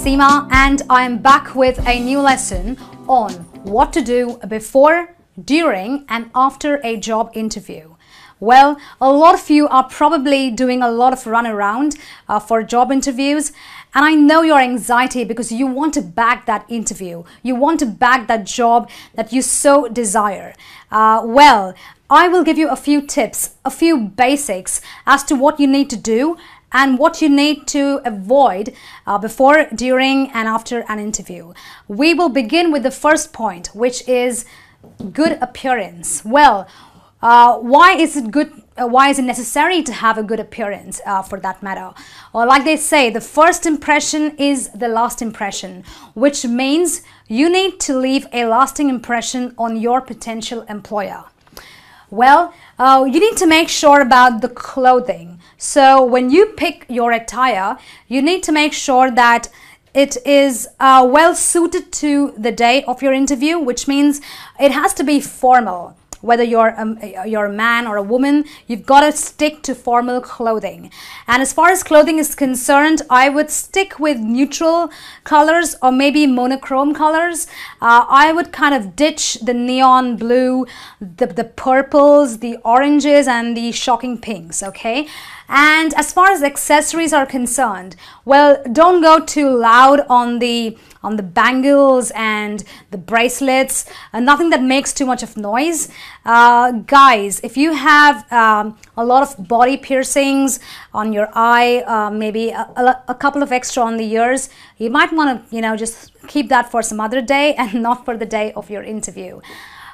Seema, and I am back with a new lesson on what to do before, during and after a job interview. Well, a lot of you are probably doing a lot of runaround for job interviews, and I know your anxiety because you want to bag that interview. You want to bag that job that you so desire. Well, I will give you a few tips, a few basics as to what you need to do and what you need to avoid before, during and after an interview. We will begin with the first point, which is good appearance. Well, why is it good? Why is it necessary to have a good appearance for that matter? Or like they say, the first impression is the last impression, which means you need to leave a lasting impression on your potential employer. Well, you need to make sure about the clothing. So when you pick your attire, you need to make sure that it is well suited to the day of your interview, which means it has to be formal. Whether you're a man or a woman, you've got to stick to formal clothing. And as far as clothing is concerned, I would stick with neutral colors or maybe monochrome colors. I would kind of ditch the neon blue, the purples, the oranges and the shocking pinks, okay? And as far as accessories are concerned, well, don't go too loud on the bangles and the bracelets, nothing that makes too much of noise. Guys, if you have a lot of body piercings on your eye, maybe a couple of extra on the ears, you might want to, just keep that for some other day and not for the day of your interview.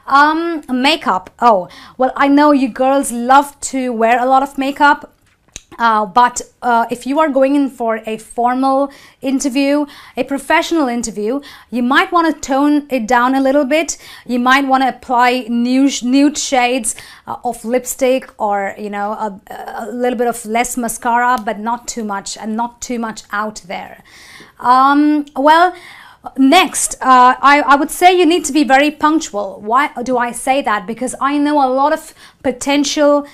Makeup. Oh, well, I know you girls love to wear a lot of makeup. But if you are going in for a formal interview, a professional interview, you might want to tone it down a little bit. You might want to apply nude shades of lipstick, or a little bit of less mascara, but not too much, and not too much out there. Well, next, I would say you need to be very punctual. Why do I say that? Because I know a lot of potential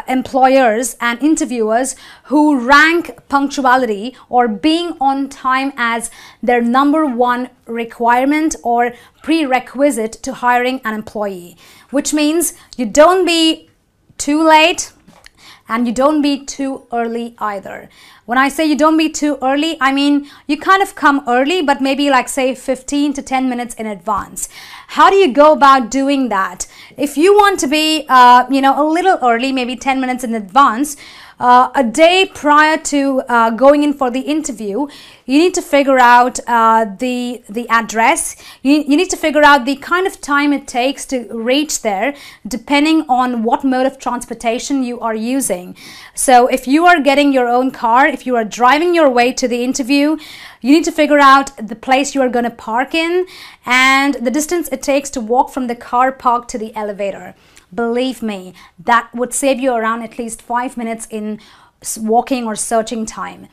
employers and interviewers who rank punctuality or being on time as their #1 requirement or prerequisite to hiring an employee, which means you don't be too late and you don't be too early either. When I say you don't be too early, I mean you kind of come early, but maybe like say 15 to 10 minutes in advance. How do you go about doing that? If you want to be, a little early, maybe 10 minutes in advance, a day prior to going in for the interview, you need to figure out the address. You need to figure out the kind of time it takes to reach there, depending on what mode of transportation you are using. So if you are getting your own car, if you are driving your way to the interview, you need to figure out the place you are going to park in and the distance it takes to walk from the car park to the elevator. Believe me, that would save you around at least 5 minutes in walking or searching time.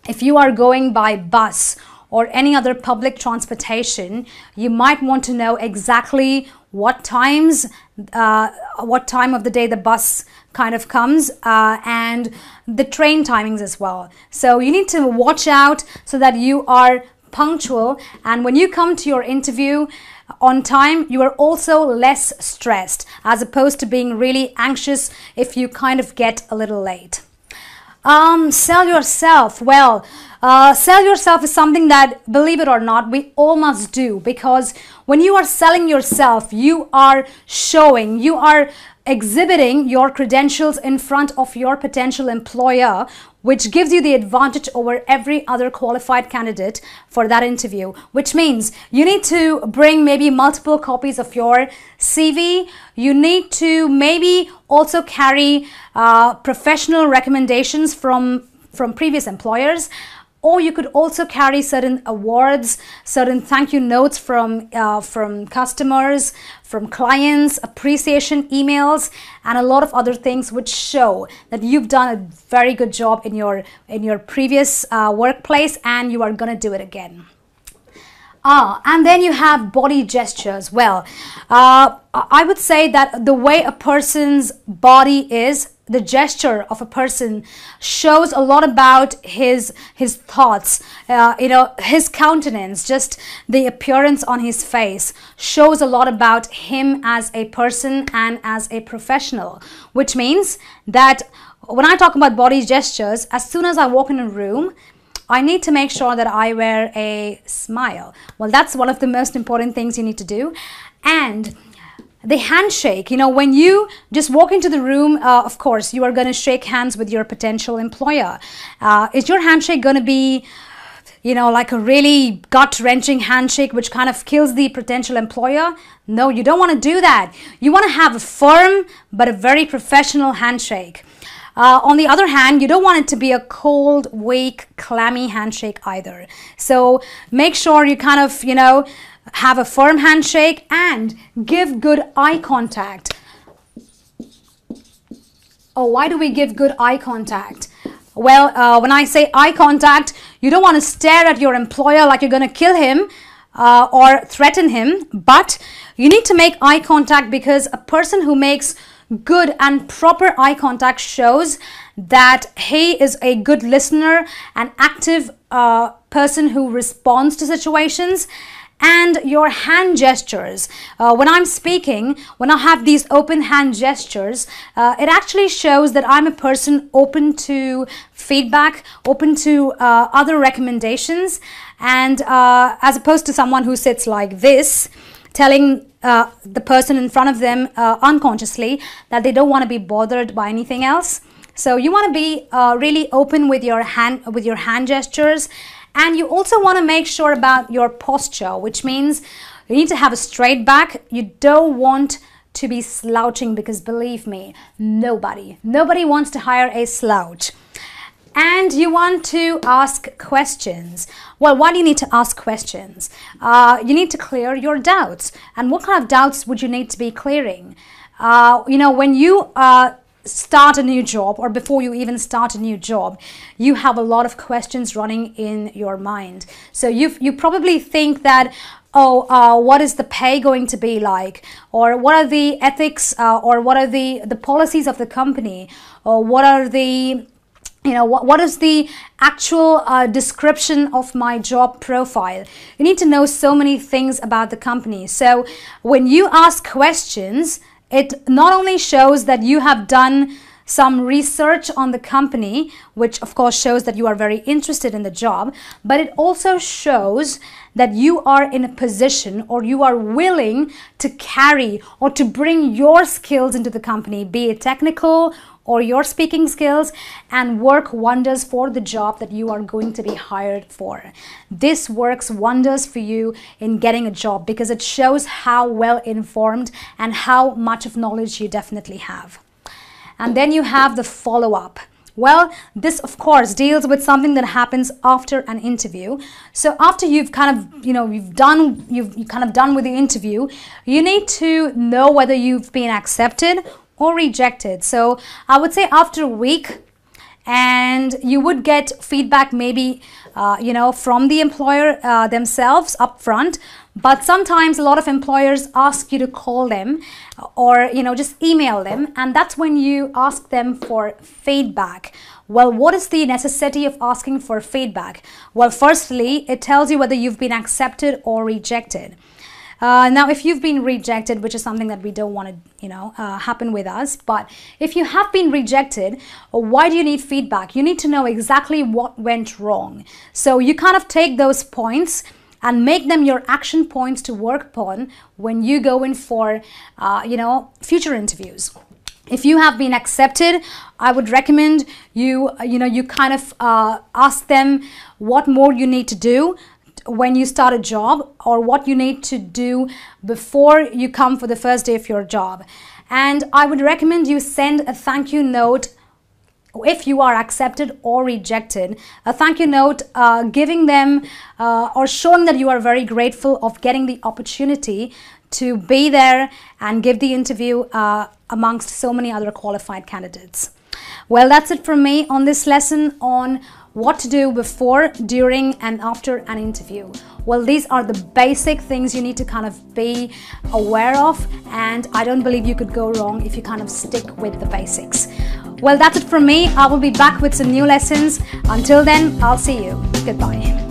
If you are going by bus or any other public transportation, you might want to know exactly what time of the day the bus kind of comes and the train timings as well. So you need to watch out so that you are punctual, and when you come to your interview on time, you are also less stressed as opposed to being really anxious if you kind of get a little late. Sell yourself. Well, sell yourself is something that, believe it or not, we all must do, because when you are selling yourself, you are showing, you are exhibiting your credentials in front of your potential employer, which gives you the advantage over every other qualified candidate for that interview, which means you need to bring maybe multiple copies of your CV. You need to maybe also carry professional recommendations from previous employers. Or you could also carry certain awards, certain thank you notes from customers, from clients, appreciation emails, and a lot of other things which show that you've done a very good job in your previous workplace and you are going to do it again. And then you have body gestures. Well, I would say that the way a person's body is, the gesture of a person shows a lot about his thoughts. His countenance, just the appearance on his face, shows a lot about him as a person and as a professional, which means that when I talk about body gestures, as soon as I walk in a room, I need to make sure that I wear a smile. Well, that's one of the most important things you need to do. And the handshake, when you just walk into the room, of course, you are going to shake hands with your potential employer. Is your handshake going to be, like a really gut-wrenching handshake which kind of kills the potential employer? No, you don't want to do that. You want to have a firm but a very professional handshake. On the other hand, you don't want it to be a cold, weak, clammy handshake either. So make sure you kind of, have a firm handshake and give good eye contact. Oh, why do we give good eye contact? Well, when I say eye contact, you don't want to stare at your employer like you're going to kill him or threaten him, but you need to make eye contact because a person who makes good and proper eye contact shows that he is a good listener, an active person who responds to situations. And your hand gestures, when I'm speaking, when I have these open hand gestures, it actually shows that I'm a person open to feedback, open to other recommendations, and as opposed to someone who sits like this, telling the person in front of them unconsciously that they don't want to be bothered by anything else. So you want to be really open with your hand gestures. And you also want to make sure about your posture, which means you need to have a straight back. You don't want to be slouching because, believe me, nobody wants to hire a slouch. And you want to ask questions. Well, why do you need to ask questions? You need to clear your doubts. And what kind of doubts would you need to be clearing? When you start a new job, or before you even start a new job, you have a lot of questions running in your mind. So you probably think that, what is the pay going to be like, or what are the ethics, or what are the policies of the company, or what are the what is the actual description of my job profile. You need to know so many things about the company. So when you ask questions, it not only shows that you have done some research on the company, which of course shows that you are very interested in the job, but it also shows that you are in a position, or you are willing to carry or to bring your skills into the company, be it technical or your speaking skills, and work wonders for the job that you are going to be hired for. This works wonders for you in getting a job because it shows how well informed and how much of knowledge you definitely have. And then you have the follow-up. Well, this of course deals with something that happens after an interview. So after you've kind of, you've kind of done with the interview, you need to know whether you've been accepted or rejected. So I would say after a week, and you would get feedback maybe from the employer themselves up front, but sometimes a lot of employers ask you to call them or just email them, and that's when you ask them for feedback. Well, what is the necessity of asking for feedback? Well, firstly, it tells you whether you've been accepted or rejected. Now, if you've been rejected, which is something that we don't want to, happen with us, but if you have been rejected, why do you need feedback? You need to know exactly what went wrong. So you kind of take those points and make them your action points to work upon when you go in for, future interviews. If you have been accepted, I would recommend you kind of ask them what more you need to do when you start a job, or what you need to do before you come for the first day of your job. And I would recommend you send a thank you note if you are accepted or rejected, a thank you note giving them or showing that you are very grateful of getting the opportunity to be there and give the interview amongst so many other qualified candidates. Well, that's it from me on this lesson on what to do before, during, and after an interview. Well, these are the basic things you need to kind of be aware of, and I don't believe you could go wrong if you kind of stick with the basics. Well, that's it from me. I will be back with some new lessons. Until then, I'll see you. Goodbye.